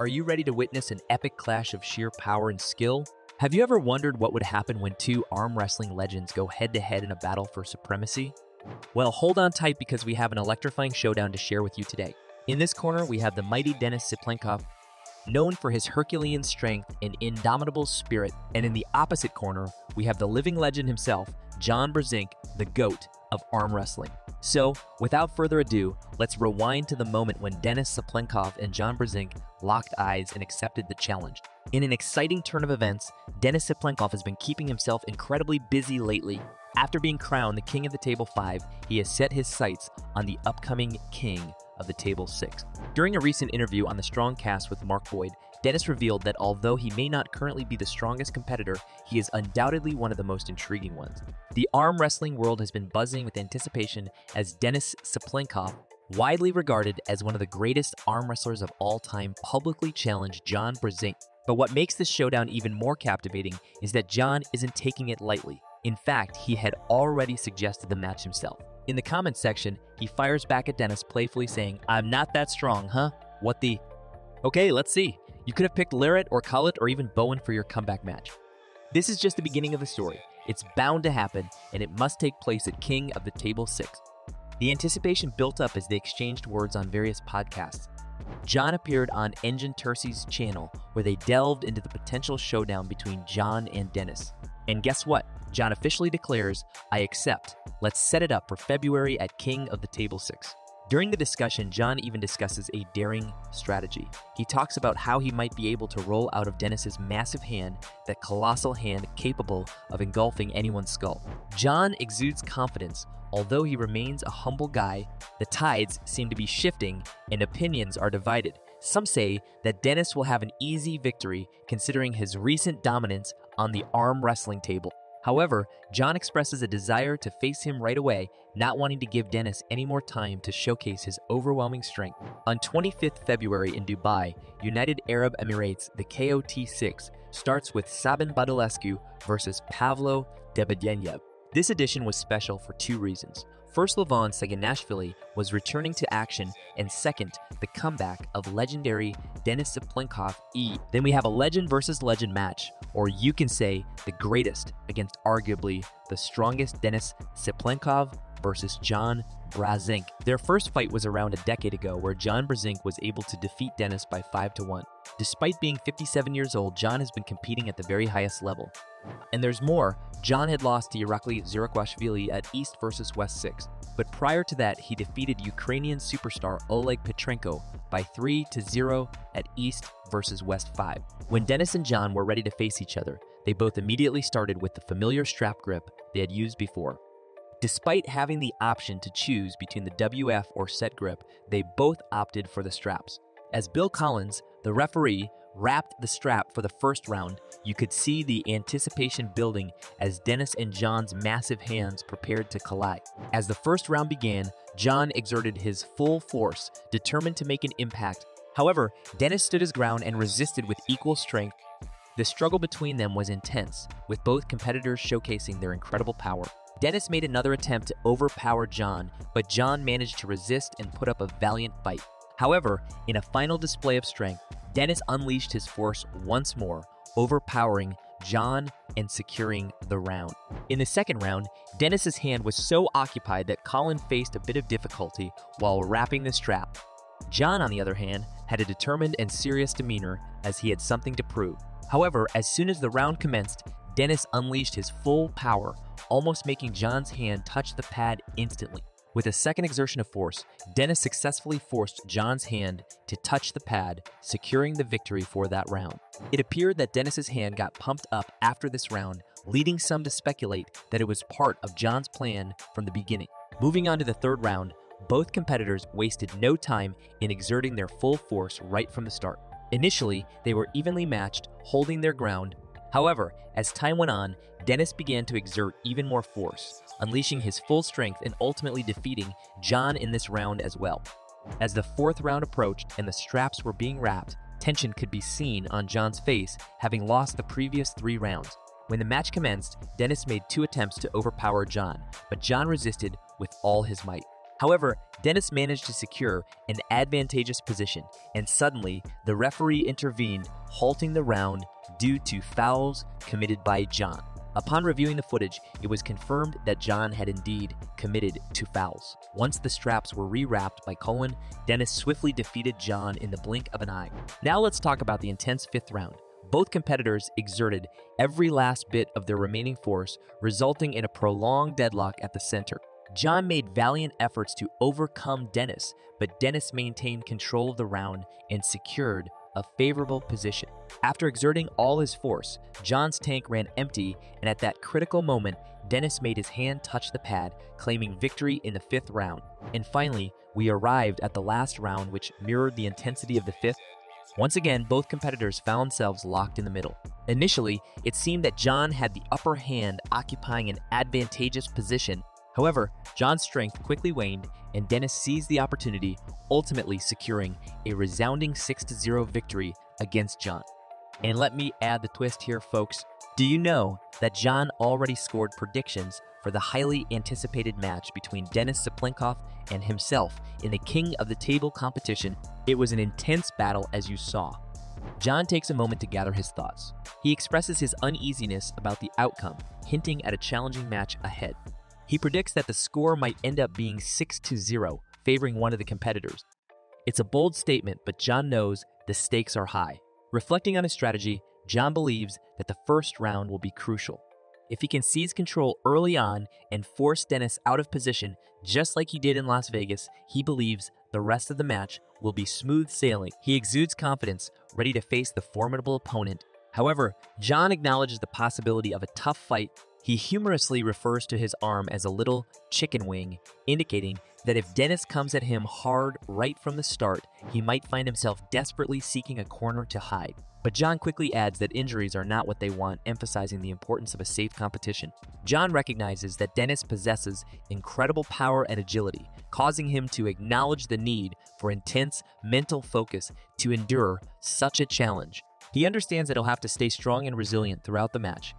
Are you ready to witness an epic clash of sheer power and skill? Have you ever wondered what would happen when two arm wrestling legends go head-to-head in a battle for supremacy? Well, hold on tight because we have an electrifying showdown to share with you today. In this corner, we have the mighty Denis Cyplenkov, known for his Herculean strength and indomitable spirit. And in the opposite corner, we have the living legend himself, Brzenk, the GOAT of arm wrestling. So, without further ado, let's rewind to the moment when Denis Cyplenkov and Brzenk locked eyes and accepted the challenge. In an exciting turn of events, Denis Cyplenkov has been keeping himself incredibly busy lately. After being crowned the king of the Table 5, he has set his sights on the upcoming king of the Table 6. During a recent interview on the Strong Cast with Mark Boyd, Denis revealed that although he may not currently be the strongest competitor, he is undoubtedly one of the most intriguing ones. The arm wrestling world has been buzzing with anticipation as Denis Cyplenkov, widely regarded as one of the greatest arm wrestlers of all time, publicly challenged Brzenk. But what makes this showdown even more captivating is that John isn't taking it lightly. In fact, he had already suggested the match himself. In the comments section, he fires back at Denis playfully saying, "I'm not that strong, huh? What the..." Okay, let's see. You could have picked Lyrett or Cullet or even Bowen for your comeback match. This is just the beginning of the story. It's bound to happen, and it must take place at King of the Table 6. The anticipation built up as they exchanged words on various podcasts. John appeared on Engine Tercy's channel, where they delved into the potential showdown between John and Denis. And guess what? John officially declares, "I accept. Let's set it up for February at King of the Table 6. During the discussion, John even discusses a daring strategy. He talks about how he might be able to roll out of Denis's massive hand, that colossal hand capable of engulfing anyone's skull. John exudes confidence. Although he remains a humble guy, the tides seem to be shifting and opinions are divided. Some say that Denis will have an easy victory considering his recent dominance on the arm wrestling table. However, John expresses a desire to face him right away, not wanting to give Denis any more time to showcase his overwhelming strength. On 25th February in Dubai, United Arab Emirates, the KOT6 starts with Sabin Badulescu versus Pavlo Debedyenyev. This edition was special for two reasons. First, Levon Saganashvili was returning to action, and second, the comeback of legendary Denis Cyplenkov E. Then we have a legend versus legend match, or you can say the greatest against arguably the strongest Denis Cyplenkov versus Brzenk. Their first fight was around a decade ago, where Brzenk was able to defeat Denis by 5-1. Despite being 57 years old, John has been competing at the very highest level. And there's more. John had lost to Irakli Zurakwashvili at East vs West 6, but prior to that, he defeated Ukrainian superstar Oleg Petrenko by 3-0 at East vs West 5. When Denis and John were ready to face each other, they both immediately started with the familiar strap grip they had used before. Despite having the option to choose between the WF or set grip, they both opted for the straps. As Bill Collins, the referee, wrapped the strap for the first round, you could see the anticipation building as Denis and John's massive hands prepared to collide. As the first round began, John exerted his full force, determined to make an impact. However, Denis stood his ground and resisted with equal strength. The struggle between them was intense, with both competitors showcasing their incredible power. Denis made another attempt to overpower John, but John managed to resist and put up a valiant fight. However, in a final display of strength, Denis unleashed his force once more, overpowering John and securing the round. In the second round, Denis's hand was so occupied that Colin faced a bit of difficulty while wrapping the strap. John, on the other hand, had a determined and serious demeanor as he had something to prove. However, as soon as the round commenced, Denis unleashed his full power, almost making John's hand touch the pad instantly. With a second exertion of force, Denis successfully forced John's hand to touch the pad, securing the victory for that round. It appeared that Denis's hand got pumped up after this round, leading some to speculate that it was part of John's plan from the beginning. Moving on to the third round, both competitors wasted no time in exerting their full force right from the start. Initially, they were evenly matched, holding their ground. However, as time went on, Denis began to exert even more force, unleashing his full strength and ultimately defeating John in this round as well. As the fourth round approached and the straps were being wrapped, tension could be seen on John's face, having lost the previous 3 rounds. When the match commenced, Denis made 2 attempts to overpower John, but John resisted with all his might. However, Denis managed to secure an advantageous position, and suddenly the referee intervened, halting the round due to fouls committed by John. Upon reviewing the footage, it was confirmed that John had indeed committed 2 fouls. Once the straps were rewrapped by Cohen, Denis swiftly defeated John in the blink of an eye. Now let's talk about the intense 5th round. Both competitors exerted every last bit of their remaining force, resulting in a prolonged deadlock at the center. John made valiant efforts to overcome Denis, but Denis maintained control of the round and secured a favorable position. After exerting all his force, John's tank ran empty, and at that critical moment, Denis made his hand touch the pad, claiming victory in the 5th round. And finally, we arrived at the last round, which mirrored the intensity of the 5th. Once again, both competitors found themselves locked in the middle. Initially, it seemed that John had the upper hand, occupying an advantageous position. However, John's strength quickly waned, and Denis seized the opportunity, ultimately securing a resounding 6-0 victory against John. And let me add the twist here, folks. Do you know that John already scored predictions for the highly anticipated match between Denis Cyplenkov and himself in the King of the Table competition? It was an intense battle, as you saw. John takes a moment to gather his thoughts. He expresses his uneasiness about the outcome, hinting at a challenging match ahead. He predicts that the score might end up being 6-0, favoring one of the competitors. It's a bold statement, but John knows the stakes are high. Reflecting on his strategy, John believes that the first round will be crucial. If he can seize control early on and force Denis out of position, just like he did in Las Vegas, he believes the rest of the match will be smooth sailing. He exudes confidence, ready to face the formidable opponent. However, John acknowledges the possibility of a tough fight. He humorously refers to his arm as a little chicken wing, indicating that if Denis comes at him hard right from the start, he might find himself desperately seeking a corner to hide. But John quickly adds that injuries are not what they want, emphasizing the importance of a safe competition. John recognizes that Denis possesses incredible power and agility, causing him to acknowledge the need for intense mental focus to endure such a challenge. He understands that he'll have to stay strong and resilient throughout the match.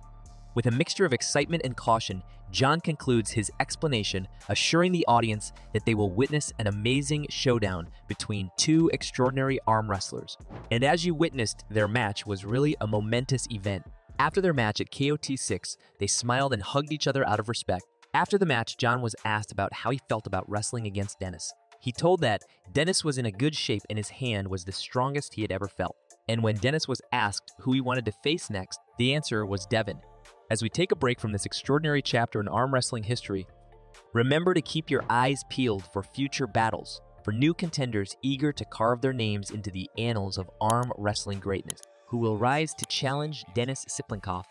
With a mixture of excitement and caution, John concludes his explanation, assuring the audience that they will witness an amazing showdown between 2 extraordinary arm wrestlers. And as you witnessed, their match was really a momentous event. After their match at KOT6, they smiled and hugged each other out of respect. After the match, John was asked about how he felt about wrestling against Denis. He told that Denis was in a good shape and his hand was the strongest he had ever felt. And when Denis was asked who he wanted to face next, the answer was Devin. As we take a break from this extraordinary chapter in arm wrestling history, remember to keep your eyes peeled for future battles, for new contenders eager to carve their names into the annals of arm wrestling greatness, who will rise to challenge Denis Cyplenkov